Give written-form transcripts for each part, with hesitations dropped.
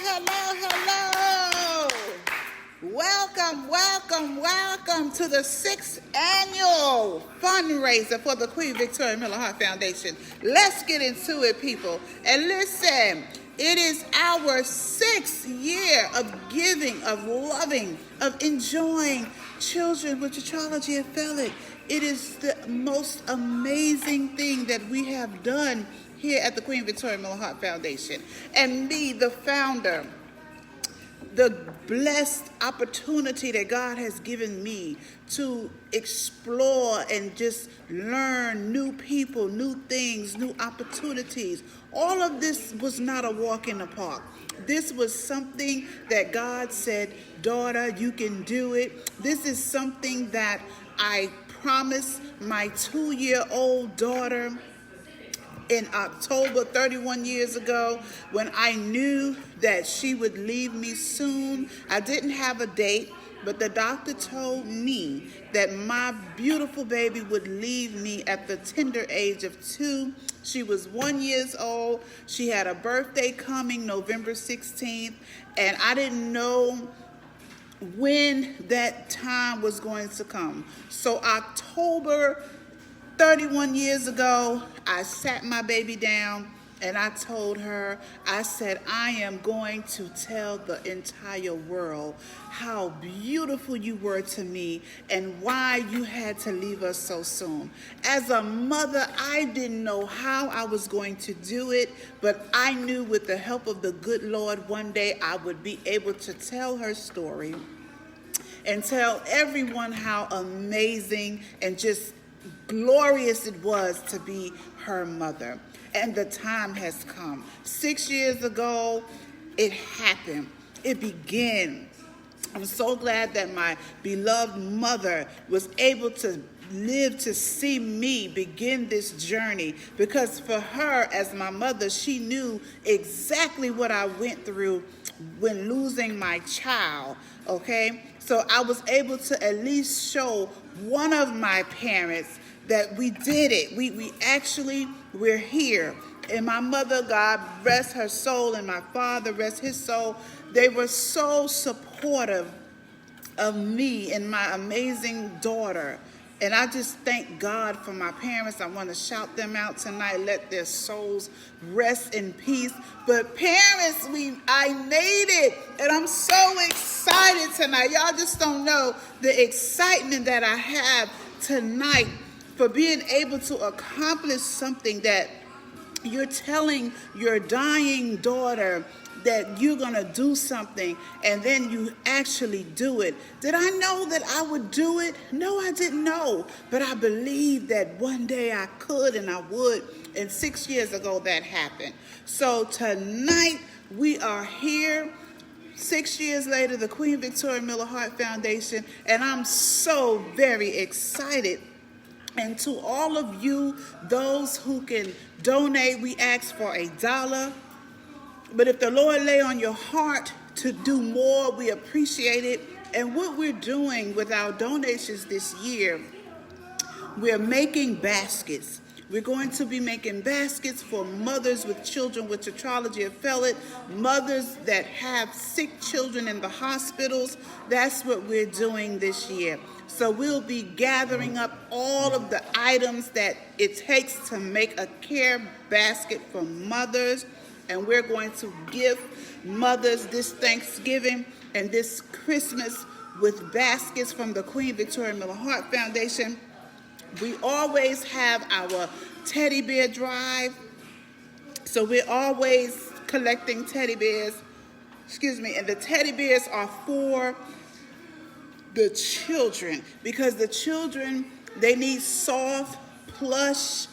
hello. Welcome to the 6th annual fundraiser for the Queen Victoria Miller Heart Foundation. Let's get into it, people. And listen, it is our 6th year of giving, of loving, of enjoying children with Tetralogy and Fallot. It is the most amazing thing that we have done here at the Queen Victoria Miller Heart Foundation. And me, the founder, the blessed opportunity that God has given me to explore and just learn new people, new things, new opportunities. All of this was not a walk in the park. This was something that God said, daughter, you can do it. This is something that I promised my 2-year-old daughter in October 31 years ago, when I knew that she would leave me soon. I didn't have a date, but the doctor told me that my beautiful baby would leave me at the tender age of 2. She was 1 year old. She had a birthday coming November 16th, and I didn't know when that time was going to come. So October 31 years ago, I sat my baby down and I told her, I said, I am going to tell the entire world how beautiful you were to me and why you had to leave us so soon. As a mother, I didn't know how I was going to do it, but I knew with the help of the good Lord, one day I would be able to tell her story and tell everyone how amazing and just glorious it was to be her mother. And the time has come. 6 years ago, it happened. It began. I'm so glad that my beloved mother was able to live to see me begin this journey, because for her, as my mother, she knew exactly what I went through when losing my child, okay? So I was able to at least show one of my parents that we did it. We're here. And my mother, God rest her soul, and my father, rest his soul, they were so supportive of me and my amazing daughter. And I just thank God for my parents. I want to shout them out tonight. Let their souls rest in peace. But parents, I made it. And I'm so excited tonight. Y'all just don't know the excitement that I have tonight for being able to accomplish something that you're telling your dying daughter that you're going to do something, and then you actually do it. Did I know that I would do it? No, I didn't know. But I believed that one day I could and I would. And 6 years ago, that happened. So tonight, we are here. 6 years later, the Queen Victoria Miller Heart Foundation, and I'm so very excited. And to all of you, those who can donate, we ask for $1. But if the Lord lay on your heart to do more, we appreciate it. And what we're doing with our donations this year, we're making baskets. We're going to be making baskets for mothers with children with Tetralogy and Fallot, mothers that have sick children in the hospitals. That's what we're doing this year. So we'll be gathering up all of the items that it takes to make a care basket for mothers. And we're going to give mothers this Thanksgiving and this Christmas with baskets from the Queen Victoria Miller Heart Foundation. We always have our teddy bear drive. So we're always collecting teddy bears. And the teddy bears are for the children, because the children, they need soft, plush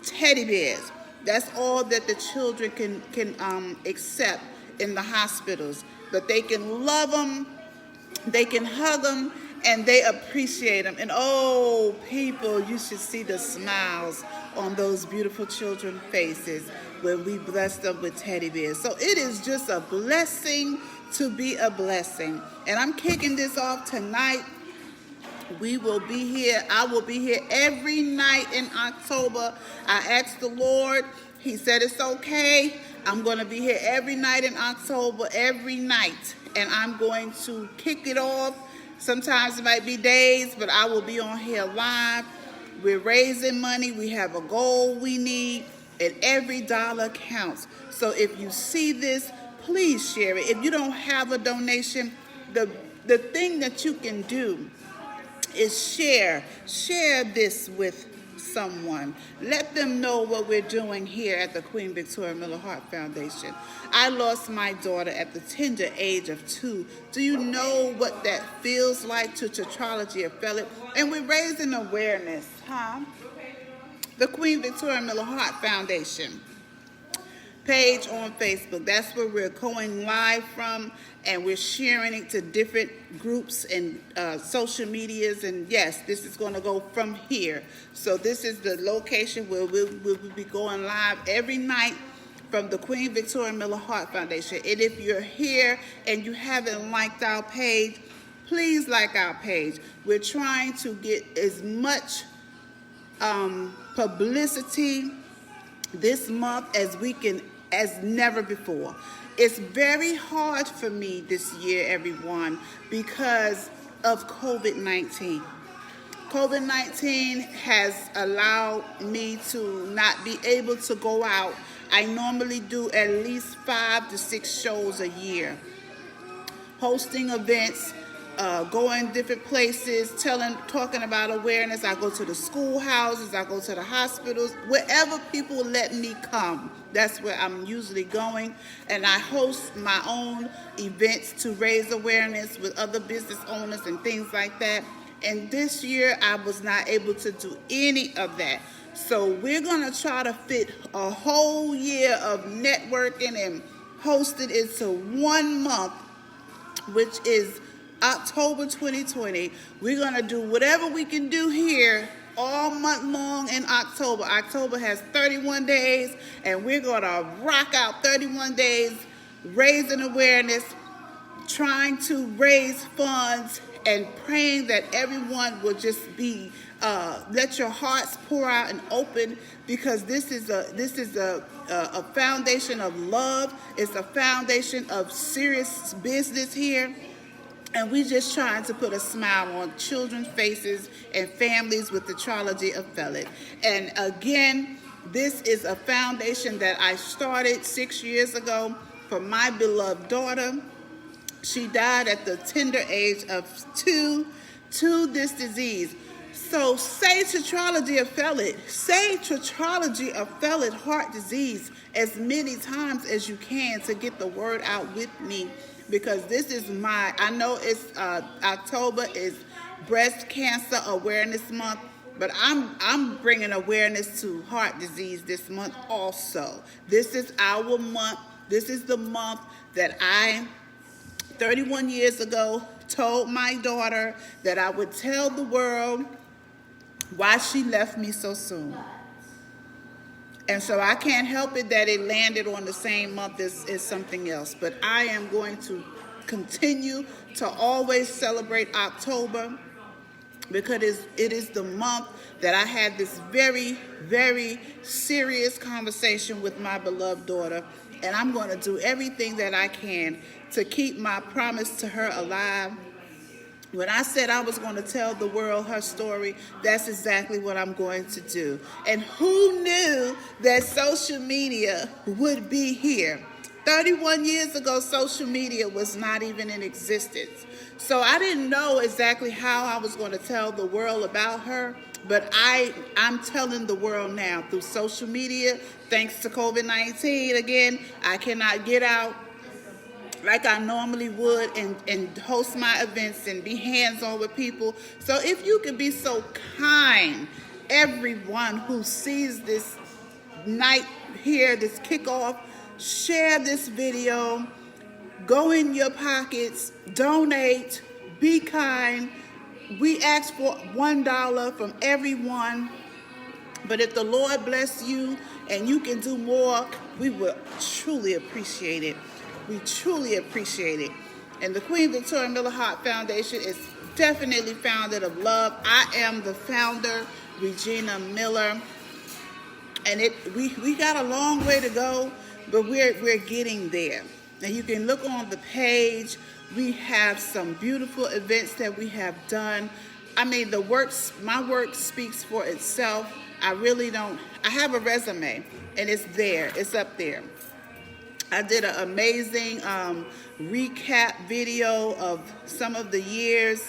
teddy bears. That's all that the children can accept in the hospitals. But they can love them, they can hug them, and they appreciate them. And oh, people, you should see the smiles on those beautiful children's faces when we bless them with teddy bears. So it is just a blessing to be a blessing. And I'm kicking this off tonight. We will be here. I will be here every night in October. I asked the Lord. He said it's okay. I'm going to be here every night in October, every night. And I'm going to kick it off. Sometimes it might be days, but I will be on here live. We're raising money. We have a goal we need, and every dollar counts. So if you see this, please share it. If you don't have a donation, the thing that you can do is share this with someone. Let them know what we're doing here at the Queen Victoria Miller Heart Foundation. I lost my daughter at the tender age of 2. Do you know what that feels like to Tetralogy of Fallot? And we're raising awareness, The Queen Victoria Miller Heart Foundation page on Facebook. That's where we're going live from, and we're sharing it to different groups and social medias. And yes, this is going to go from here. So this is the location where we'll be going live every night from the Queen Victoria Miller Heart Foundation. And if you're here and you haven't liked our page, please like our page. We're trying to get as much publicity this month as we can, as never before. It's very hard for me this year, everyone, because of COVID-19. COVID-19 has allowed me to not be able to go out. I normally do at least 5 to 6 shows a year, hosting events, going different places, talking about awareness. I go to the schoolhouses, I go to the hospitals, wherever people let me come. That's where I'm usually going. And I host my own events to raise awareness with other business owners and things like that. And this year, I was not able to do any of that. So we're going to try to fit a whole year of networking and hosting into 1 month, which is October 2020. We're going to do whatever we can do here all month long in October. October has 31 days, and we're going to rock out 31 days, raising awareness, trying to raise funds, and praying that everyone will just be, let your hearts pour out and open, because this is a foundation of love. It's a foundation of serious business here. And we're just trying to put a smile on children's faces and families with the Tetralogy of Fallot. And again, this is a foundation that I started 6 years ago for my beloved daughter. She died at the tender age of 2 to this disease. So say Tetralogy of Fallot, say Tetralogy of Fallot heart disease as many times as you can to get the word out with me. Because this is I know it's October is Breast Cancer Awareness Month, but I'm bringing awareness to heart disease this month also. This is our month. This is the month that I, 31 years ago, told my daughter that I would tell the world why she left me so soon. And so I can't help it that it landed on the same month as something else. But I am going to continue to always celebrate October, because it is the month that I had this very, very serious conversation with my beloved daughter. And I'm going to do everything that I can to keep my promise to her alive. When I said I was going to tell the world her story, that's exactly what I'm going to do. And who knew that social media would be here? 31 years ago, social media was not even in existence. So I didn't know exactly how I was going to tell the world about her, but I'm telling the world now through social media. Thanks to COVID-19, again, I cannot get out like I normally would and host my events and be hands-on with people. So if you could be so kind, everyone who sees this night here, this kickoff, share this video, go in your pockets, donate, be kind. We ask for $1 from everyone, but if the Lord bless you and you can do more, we will truly appreciate it. We truly appreciate it. And the Queen Victoria Miller Heart Foundation is definitely founded of love. I am the founder, Regina Miller. And we got a long way to go, but we're getting there. And you can look on the page. We have some beautiful events that we have done. I mean, my work speaks for itself. I have a resume, and it's there. It's up there. I did an amazing recap video of some of the years.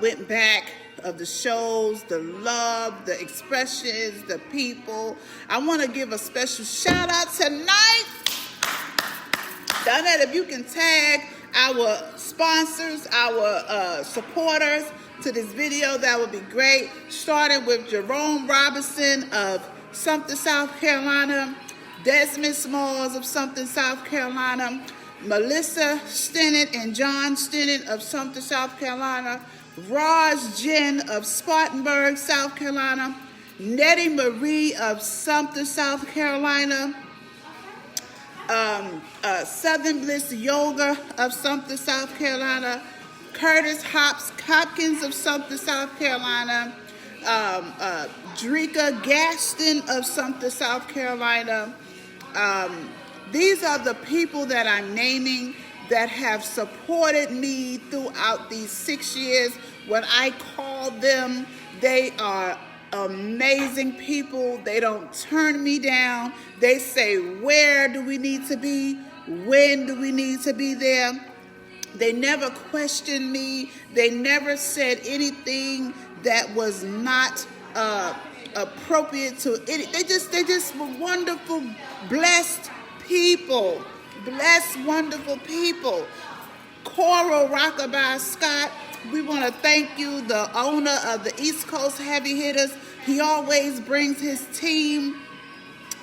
Went back of the shows, the love, the expressions, the people. I want to give a special shout out tonight. Donette, if you can tag our sponsors, our supporters to this video, that would be great. Starting with Jerome Robinson of Sumter, South Carolina, Desmond Smalls of Sumter, South Carolina, Melissa Stinnett and John Stinnett of Sumter, South Carolina, Raj Jen of Spartanburg, South Carolina, Nettie Marie of Sumter, South Carolina, Southern Bliss Yoga of Sumter, South Carolina, Curtis Hopkins of Sumter, South Carolina, Drika Gaston of Sumter, South Carolina. These are the people that I'm naming that have supported me throughout these 6 years. When I call them, they are amazing people. They don't turn me down. They say, where do we need to be? When do we need to be there? They never questioned me. They never said anything that was not appropriate to it. They just were wonderful, blessed people. Blessed, wonderful people. Coral Rockabye Scott, we want to thank you, the owner of the East Coast Heavy Hitters. He always brings his team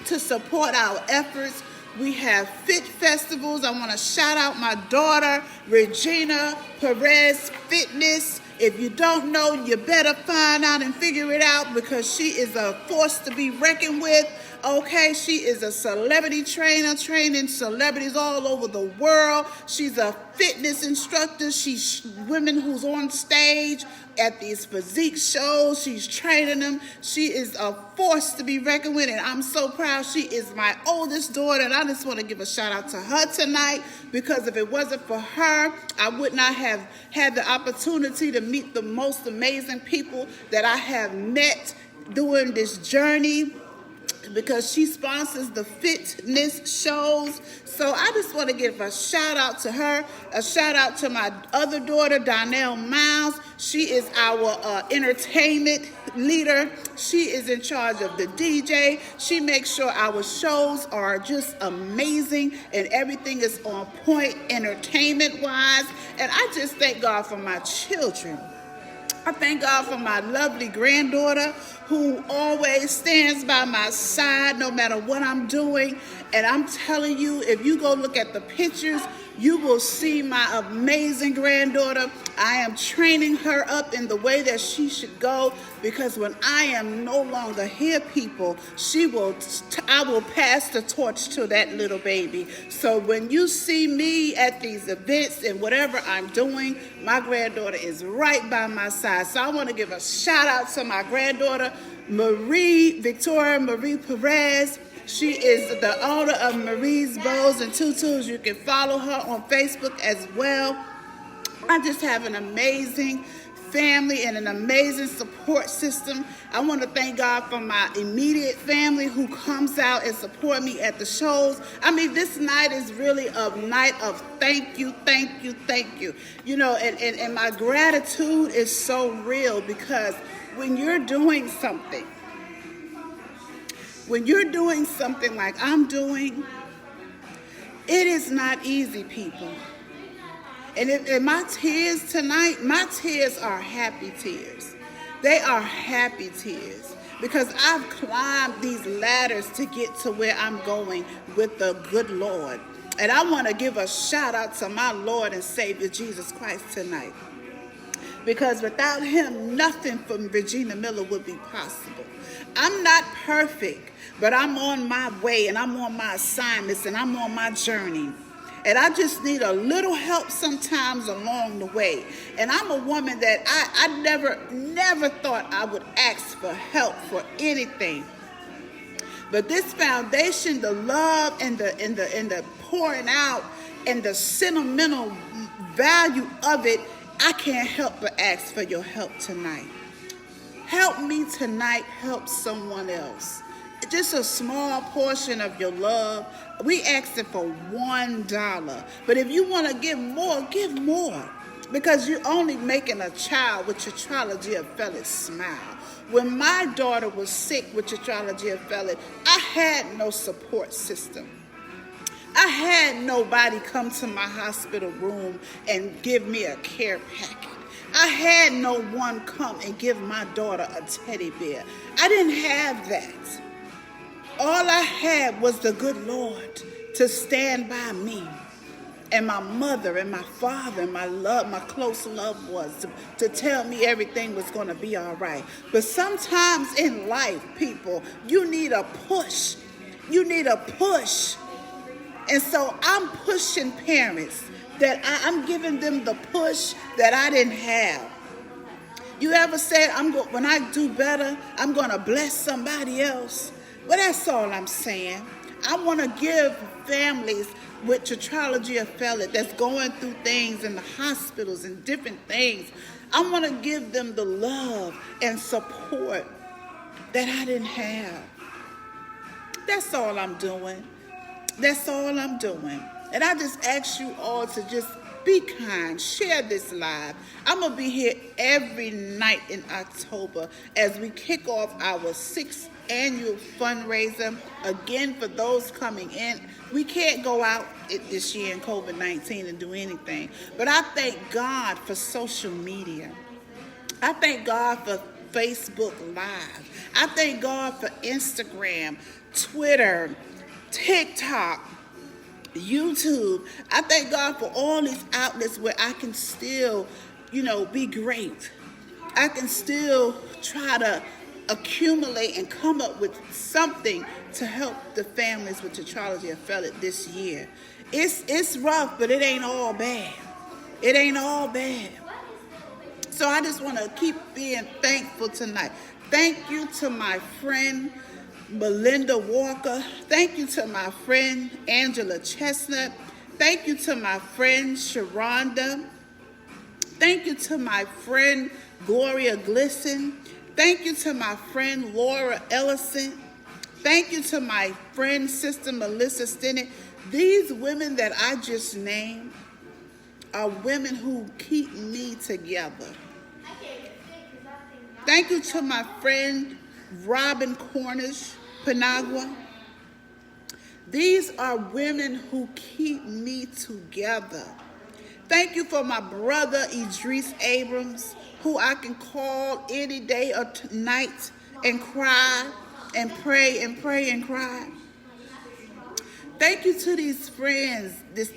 to support our efforts. We have fit festivals. I want to shout out my daughter, Regina Perez Fitness. If you don't know, you better find out and figure it out, because she is a force to be reckoned with. Okay, she is a celebrity trainer, training celebrities all over the world. She's a fitness instructor. She's women who's on stage at these physique shows. She's training them. She is a force to be reckoned with, and I'm so proud. She is my oldest daughter, and I just want to give a shout out to her tonight, because if it wasn't for her, I would not have had the opportunity to meet the most amazing people that I have met during this journey, because she sponsors the fitness shows. So I just want to give a shout out to her, a shout out to my other daughter, Donnell Miles. She is our entertainment leader. She is in charge of the DJ. She makes sure our shows are just amazing and everything is on point entertainment-wise. And I just thank God for my children. I thank God for my lovely granddaughter, who always stands by my side no matter what I'm doing. And I'm telling you, if you go look at the pictures, you will see my amazing granddaughter. I am training her up in the way that she should go, because when I am no longer here, people, I will pass the torch to that little baby. So when you see me at these events and whatever I'm doing, my granddaughter is right by my side. So I want to give a shout out to my granddaughter, Victoria Marie Perez. She is the owner of Marie's Bows and Tutus. You can follow her on Facebook as well. I just have an amazing family and an amazing support system. I want to thank God for my immediate family who comes out and support me at the shows. I mean, this night is really a night of thank you, thank you, thank you. You know, and my gratitude is so real, because when you're doing something like I'm doing, it is not easy, people. And my tears tonight, my tears are happy tears. They are happy tears, because I've climbed these ladders to get to where I'm going with the good Lord. And I want to give a shout out to my Lord and Savior, Jesus Christ, tonight. Because without him, nothing from Regina Miller would be possible. I'm not perfect, but I'm on my way, and I'm on my assignments, and I'm on my journey. And I just need a little help sometimes along the way. And I'm a woman that I never thought I would ask for help for anything. But this foundation, the love and the pouring out and the sentimental value of it, I can't help but ask for your help tonight. Help me tonight, help someone else. Just a small portion of your love. We asking for $1. But if you want to give more. Because you're only making a child with Tetralogy of Fallot smile. When my daughter was sick with Tetralogy of Fallot, I had no support system. I had nobody come to my hospital room and give me a care packet. I had no one come and give my daughter a teddy bear. I didn't have that. All I had was the good Lord to stand by me, and my mother and my father and my close loved ones to tell me everything was going to be all right. But sometimes in life, people, you need a push. You need a push. And so I'm pushing parents that I'm giving them the push that I didn't have. You ever said, when I do better, I'm going to bless somebody else? Well, that's all I'm saying. I want to give families with Tetralogy of Fallot that's going through things in the hospitals and different things, I want to give them the love and support that I didn't have. That's all I'm doing. That's all I'm doing. And I just ask you all to just be kind. Share this live. I'm going to be here every night in October as we kick off our 6th annual fundraiser. Again, for those coming in, we can't go out this year in COVID-19 and do anything. But I thank God for social media. I thank God for Facebook Live. I thank God for Instagram, Twitter, TikTok, YouTube. I thank God for all these outlets where I can still, be great. I can still try to accumulate and come up with something to help the families with Tetralogy of Fallot this year. It's rough, but it ain't all bad. It ain't all bad. So I just want to keep being thankful tonight. Thank you to my friend Melinda Walker. Thank you to my friend Angela Chestnut. Thank you to my friend Sharonda. Thank you to my friend Gloria Glisson. Thank you to my friend Laura Ellison. Thank you to my friend Sister Melissa Stinnett. These women that I just named are women who keep me together. Thank you to my friend Robin Cornish Panagua. These are women who keep me together. Thank you for my brother Idris Abrams, who I can call any day or night and cry and pray and pray and cry. Thank you to these friends, this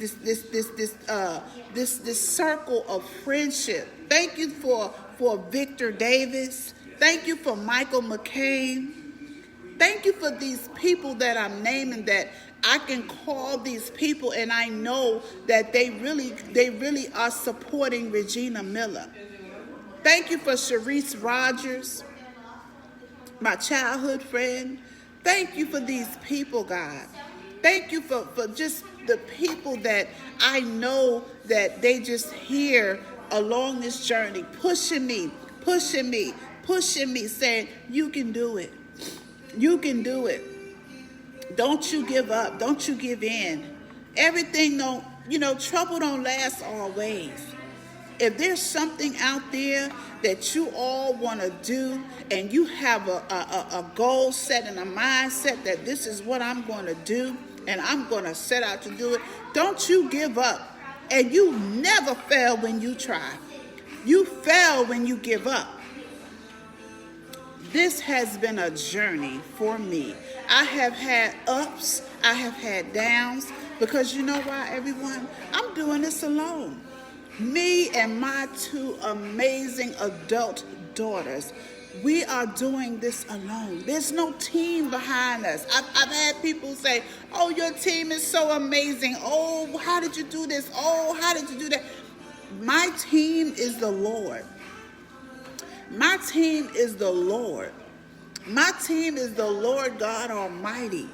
circle of friendship. Thank you for Victor Davis. Thank you for Michael McCain. Thank you for these people that I'm naming, that I can call these people and I know that they really are supporting Regina Miller. Thank you for Sharice Rogers, my childhood friend. Thank you for these people, God. Thank you for just the people that I know that they just here along this journey, pushing me, saying, you can do it. You can do it. Don't you give up. Don't you give in. Everything trouble don't last always. If there's something out there that you all want to do and you have a goal set and a mindset that this is what I'm going to do and I'm going to set out to do it, don't you give up. And you never fail when you try. You fail when you give up. This has been a journey for me. I have had ups, I have had downs, because you know why, everyone? I'm doing this alone. Me and my 2 amazing adult daughters, we are doing this alone. There's no team behind us. I've had people say, oh, your team is so amazing. Oh, how did you do this? Oh, how did you do that? My team is the Lord. My team is the Lord. My team is the Lord God Almighty.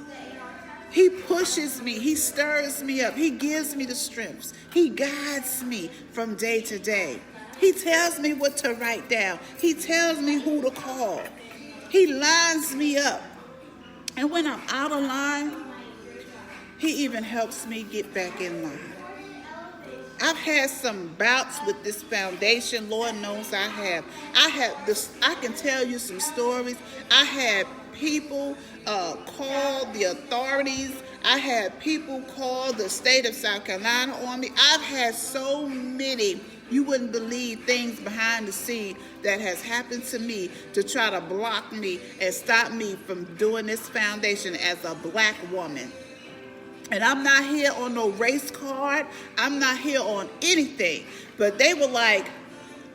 He pushes me. He stirs me up. He gives me the strength. He guides me from day to day. He tells me what to write down. He tells me who to call. He lines me up. And when I'm out of line, he even helps me get back in line. I've had some bouts with this foundation. Lord knows I have. I can tell you some stories. I had people call the authorities. I had people call the state of South Carolina on me. I've had so many, you wouldn't believe, things behind the scene that has happened to me to try to block me and stop me from doing this foundation as a black woman. And I'm not here on no race card. I'm not here on anything. But they were like,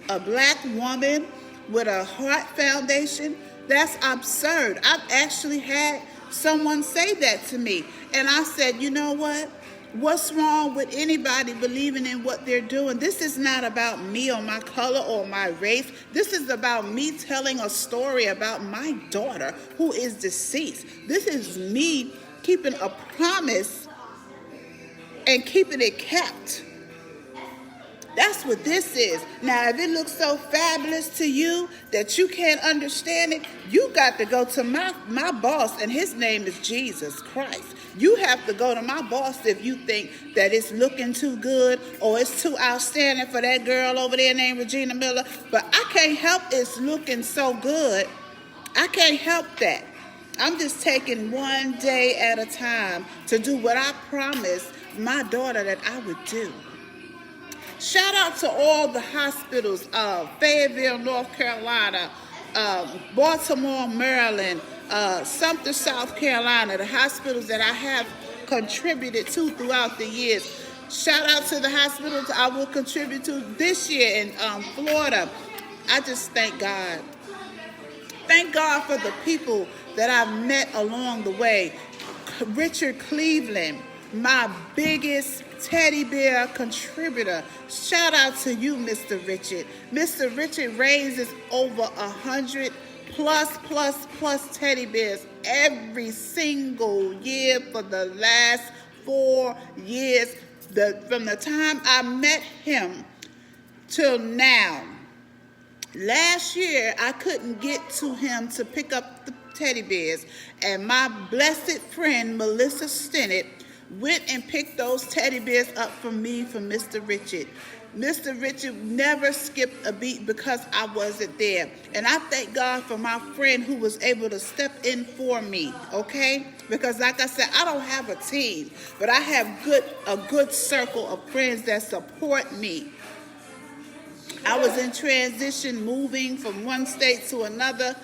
a black woman with a heart foundation? That's absurd. I've actually had someone say that to me. And I said, you know what? What's wrong with anybody believing in what they're doing? This is not about me or my color or my race. This is about me telling a story about my daughter who is deceased. This is me keeping a promise and keeping it kept. That's what this is. Now, if it looks so fabulous to you that you can't understand it, you got to go to my boss, and his name is Jesus Christ. You have to go to my boss if you think that it's looking too good or it's too outstanding for that girl over there named Regina Miller. But I can't help it's looking so good. I can't help that. I'm just taking one day at a time to do what I promised my daughter that I would do. Shout out to all the hospitals of Fayetteville, North Carolina, Baltimore, Maryland, Sumter, South Carolina, the hospitals that I have contributed to throughout the years. Shout out to the hospitals I will contribute to this year in Florida. I just thank God. Thank God for the people that I've met along the way. Richard Cleveland, my biggest teddy bear contributor. Shout out to you, Mr. Richard. Mr. Richard raises over 100 plus teddy bears every single year for the last 4 years. From the time I met him till now. Last year, I couldn't get to him to pick up the teddy bears, and my blessed friend, Melissa Stinnett, went and picked those teddy bears up for me from Mr. Richard. Mr. Richard never skipped a beat because I wasn't there. And I thank God for my friend who was able to step in for me, okay? Because like I said, I don't have a team, but I have a good circle of friends that support me. I was in transition, moving from one state to another.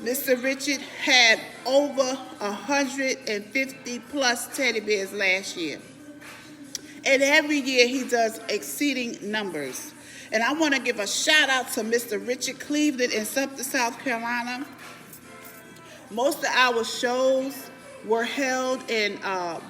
Mr. Richard had over 150 plus teddy bears last year. And every year he does exceeding numbers. And I want to give a shout out to Mr. Richard Cleveland in Sumter, South Carolina. Most of our shows were held in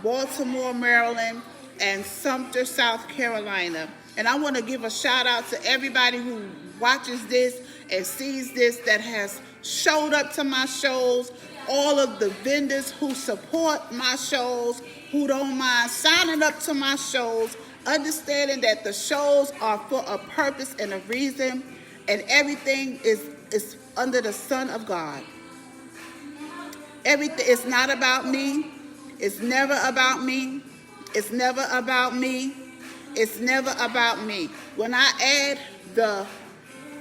Baltimore, Maryland, and Sumter, South Carolina. And I want to give a shout out to everybody who watches this and sees this that has showed up to my shows, all of the vendors who support my shows, who don't mind signing up to my shows, understanding that the shows are for a purpose and a reason, and everything is under the Son of God. Everything is not about me. It's never about me. It's never about me. It's never about me. When I add the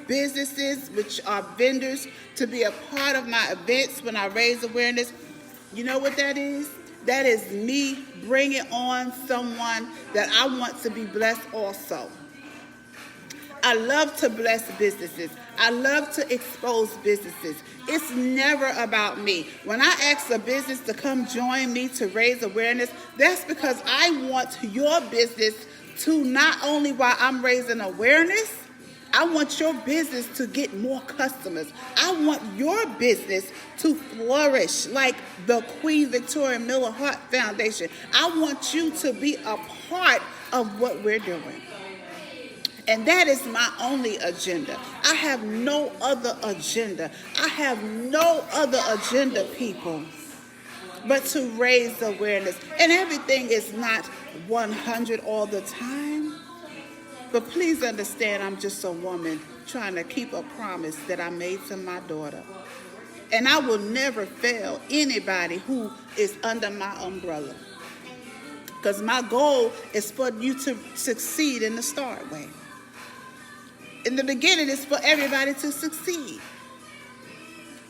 businesses, which are vendors, to be a part of my events when I raise awareness, you know what that is? That is me bringing on someone that I want to be blessed also. I love to bless businesses. I love to expose businesses. It's never about me. When I ask a business to come join me to raise awareness, that's because I want your business to not only while I'm raising awareness, I want your business to get more customers. I want your business to flourish like the Queen Victoria Miller Heart Foundation. I want you to be a part of what we're doing. And that is my only agenda. I have no other agenda. I have no other agenda, people, but to raise awareness. And everything is not 100 all the time. But please understand, I'm just a woman trying to keep a promise that I made to my daughter. And I will never fail anybody who is under my umbrella. Because my goal is for you to succeed in the start way. In the beginning, it's for everybody to succeed.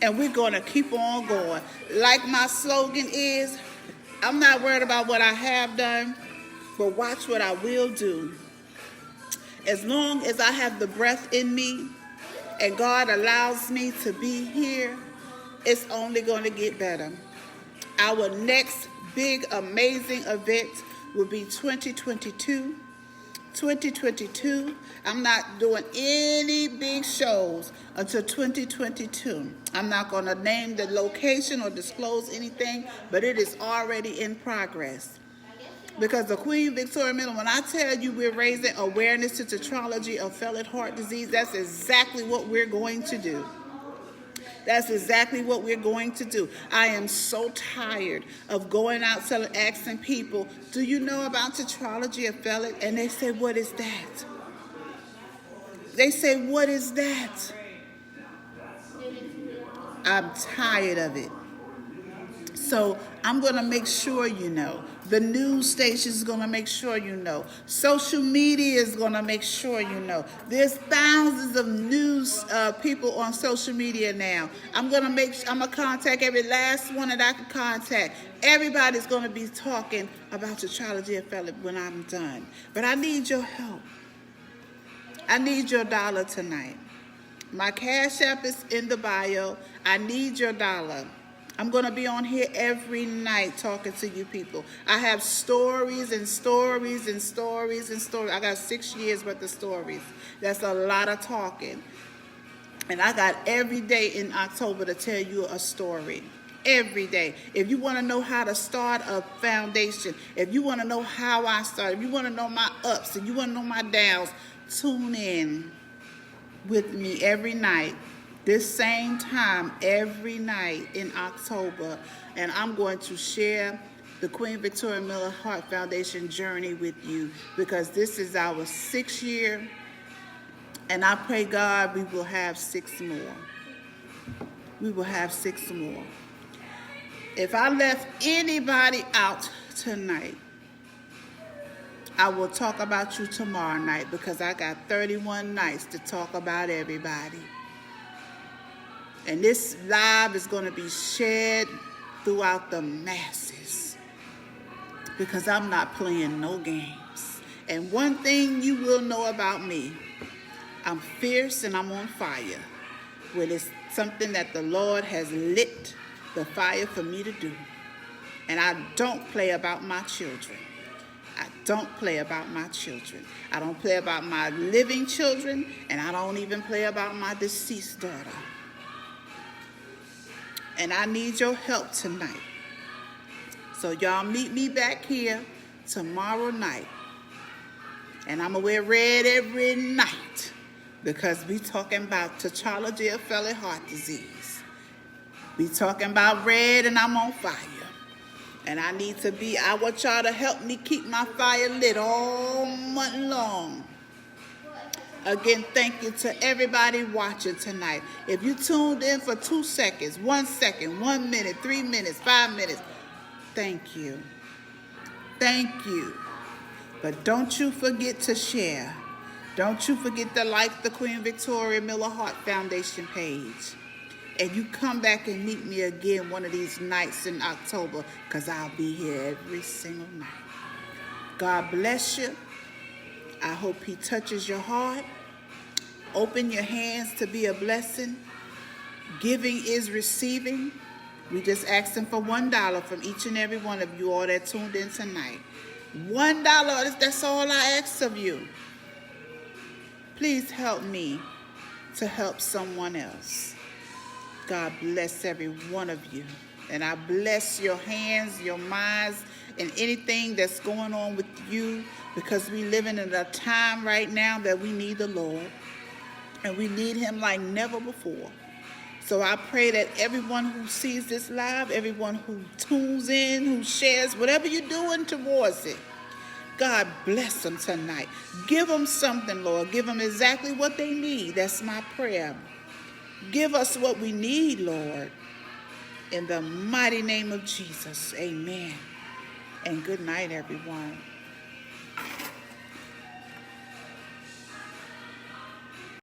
And we're going to keep on going. Like my slogan is, I'm not worried about what I have done, but watch what I will do. As long as I have the breath in me and God allows me to be here, it's only going to get better. Our next big, amazing event will be 2022. 2022, I'm not doing any big shows until 2022. I'm not going to name the location or disclose anything, but it is already in progress. Because the Queen Victoria Middle, when I tell you we're raising awareness to tetralogy of Fallot heart disease, that's exactly what we're going to do. That's exactly what we're going to do. I am so tired of going out asking people, do you know about tetralogy of Fallot? And they say, what is that? They say, what is that? I'm tired of it. So I'm going to make sure you know. The news station is going to make sure you know. Social media is going to make sure you know. There's thousands of news people on social media now. I'm going to contact every last one that I can contact. Everybody's going to be talking about tetralogy of Fallot when I'm done. But I need your help. I need your dollar tonight. My Cash App is in the bio. I need your dollar. I'm going to be on here every night talking to you people. I have stories and stories and stories and stories. I got 6 years worth of stories. That's a lot of talking. And I got every day in October to tell you a story. Every day. If you want to know how to start a foundation, if you want to know how I started, if you want to know my ups, if you want to know my downs, tune in with me every night. This same time every night in October, and I'm going to share the Queen Victoria Miller Heart Foundation journey with you, because this is our 6th year, and I pray God we will have 6 more. We will have 6 more. If I left anybody out tonight, I will talk about you tomorrow night, because I got 31 nights to talk about everybody. And this live is going to be shared throughout the masses, because I'm not playing no games. And one thing you will know about me, I'm fierce and I'm on fire. When it's something that the Lord has lit the fire for me to do. And I don't play about my children. I don't play about my children. I don't play about my living children, and I don't even play about my deceased daughter. And I need your help tonight. So y'all meet me back here tomorrow night. And I'm going to wear red every night, because we talking about tetralogy of Fallot heart disease. We talking about red, and I'm on fire. And I want y'all to help me keep my fire lit all month long. Again, thank you to everybody watching tonight. If you tuned in for 2 seconds, 1 second, 1 minute, 3 minutes, 5 minutes, thank you. Thank you. But don't you forget to share. Don't you forget to like the Queen Victoria Miller Heart Foundation page. And you come back and meet me again one of these nights in October, because I'll be here every single night. God bless you. I hope he touches your heart. Open your hands to be a blessing. Giving is receiving. We just asking for $1 from each and every one of you all that tuned in tonight. $1, that's all I ask of you. Please help me to help someone else. God bless every one of you. And I bless your hands, your minds, and anything that's going on with you, because we living in a time right now that we need the Lord, and we need him like never before. So I pray that everyone who sees this live, everyone who tunes in, who shares, whatever you're doing towards it, God bless them tonight. Give them something, Lord. Give them exactly what they need. That's my prayer. Give us what we need, Lord. In the mighty name of Jesus, amen. And good night, everyone.